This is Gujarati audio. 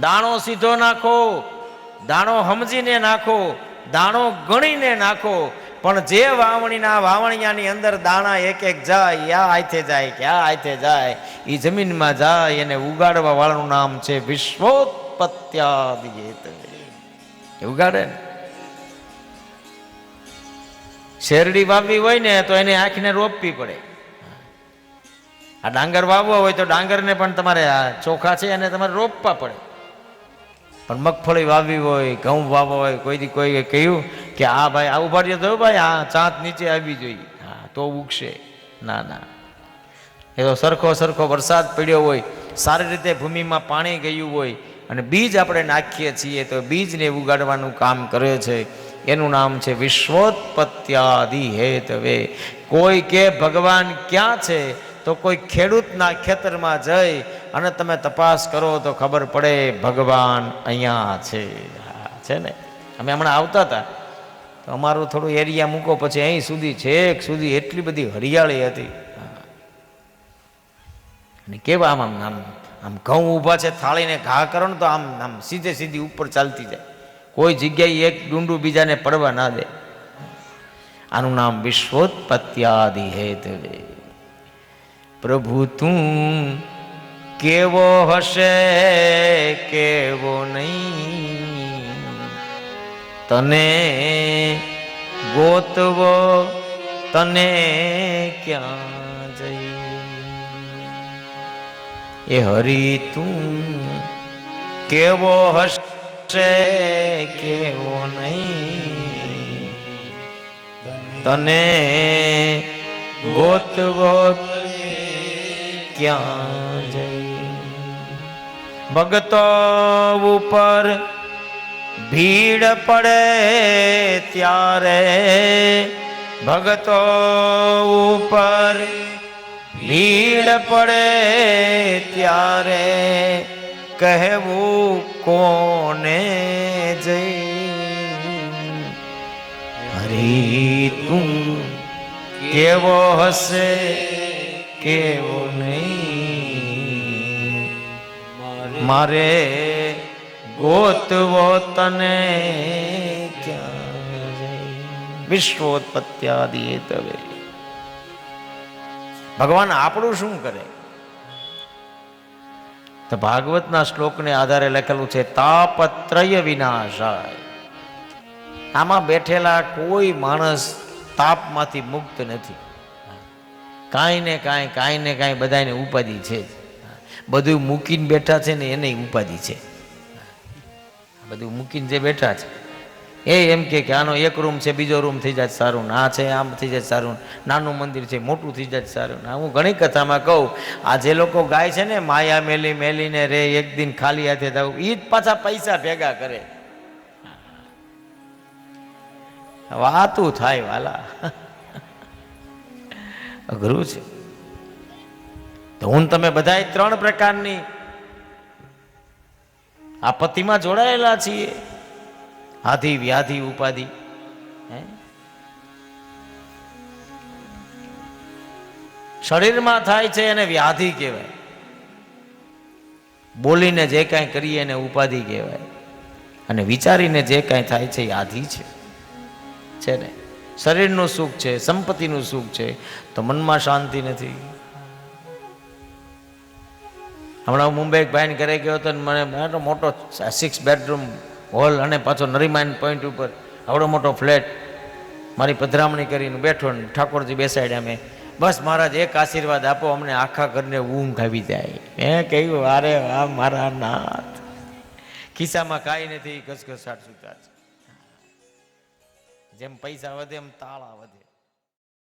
દાણો સીધો નાખો, દાણો સમજીને નાખો, દાણો ગણીને નાખો, પણ જે વાવણિયાની અંદર દાણા એક એક જાય, યા આથે જાય, ક્યાં આથે જાય, એ જમીનમાં જાય એને ઉગાડવા વાળાનું નામ છે વિશ્વોત્પત્યાદિ હેતવે. ઉગાડે ને શેરડી વાવવી હોય ને તો એને આંખને રોપવી પડે. આ ડાંગર વાવવો હોય તો ડાંગરને પણ તમારે ચોખા છે અને તમારે રોપવા પડે. પણ મગફળી વાવવી હોય, ઘઉં વાવવા હોય, કોઈ કહ્યું કે આ ભાઈ આ ઉભા રહ્યો તો ભાઈ આ ચાંચ નીચે આવવી જોઈએ, હા તો ઉગશે. ના ના, એ તો સરખો વરસાદ પડ્યો હોય, સારી રીતે ભૂમિમાં પાણી ગયું હોય અને બીજ આપણે નાખીએ છીએ તો બીજને ઉગાડવાનું કામ કરે છે. એનું નામ છે વિશ્વોત્પત્યાદિ હેતવે. કોઈ કે ભગવાન ક્યાં છે તો કોઈ ખેડૂતના ખેતરમાં જઈ અને તમે તપાસ કરો તો ખબર પડે ભગવાન અહીંયા છે ને. અમે હમણાં આવતા હતા તો અમારું થોડું એરિયા મૂકો, પછી અહીં સુધી છેક સુધી એટલી બધી હરિયાળી હતી. અને કેવા આમ ઘઉં ઊભા છે, થાળીને ઘા કરો ને તો આમ સીધી ઉપર ચાલતી જાય, કોઈ જગ્યાએ એક ડુંડું બીજાને પડવા ના દે. આનું નામ વિશ્વોત્પત્યાદિ હેતવે. પ્રભુ તું કેવો હશે કેવો નહીં, તને ગોતવો તને ક્યાં જઈ. એ હરી તું કેવો હશે કેવો નહીં, તને ગોતવો ક્યાં જઈ. ભગતો ઉપર ભીડ પડે ત્યારે, ભગતો ઉપર ભીડ પડે ત્યારે કહેવું કોને જઈ. હરી તું કેવો હશે કેવો નહીં, મારે ગોતવો તને ક્યાં જઈ. વિશ્વોત્પત્યાદિ હેતવે. ભગવાન આપણું શું કરે તો ભાગવતના શ્લોકને આધારે લખેલું છે તાપત્રય વિનાશાય. આમાં બેઠેલા કોઈ માણસ તાપમાંથી મુક્ત નથી. કાંઈ ને કાંઈ બધાને ઉપાધિ છે. બધું મૂકીને બેઠા છે ને એને ઉપાધિ છે. બધું મૂકીને જે બેઠા છે એ એમ કે આનો એક રૂમ છે, બીજો રૂમ થઈ જાય સારું, આ છે આમ થઈ જાય સારું, નાનું મંદિર છે મોટું થઈ જાય સારું. હું ઘણી કથામાં કહું, આ જે લોકો ગાય છે ને માયા મેલીને રે એક દિન ખાલી હાથે થવું, એ જ પાછા પૈસા ભેગા કરે. વાતું થાય વાલા, અઘરું છે. તો હું તમે બધા 3 પ્રકારની આપત્તિમાં જોડાયેલા છીએ. આધિ વ્યાધિ ઉપાધિ. શરીરમાં થાય છે એને વ્યાધિ કહેવાય, બોલીને જે કાંઈ કરીએ એને ઉપાધિ કહેવાય, અને વિચારીને જે કાંઈ થાય છે એ આધિ છે ને. શરીરનું સુખ છે, સંપત્તિનું સુખ છે, તો મનમાં શાંતિ નથી. હમણાં મુંબઈ એક ભાઈને ઘરે ગયો હતો, મને મોટો 6 બેડરૂમ હોલ અને પાછો નરીમાન પોઈન્ટ ઉપર આવડો મોટો ફ્લેટ, મારી પધરામણી કરીને બેઠો ને ઠાકોરજી બેસાડ્યા. મેં બસ મહારાજ એક આશીર્વાદ આપો, અમને આખા ઘરને ઊંઘ આવી જાય. મેં કહ્યું અરે વાહ મારા નાથ, ખિસ્સામાં કાંઈ નથી, ઘસઘસાટ સુતા છે. જેમ પૈસા વધે એમ તાળા વધે.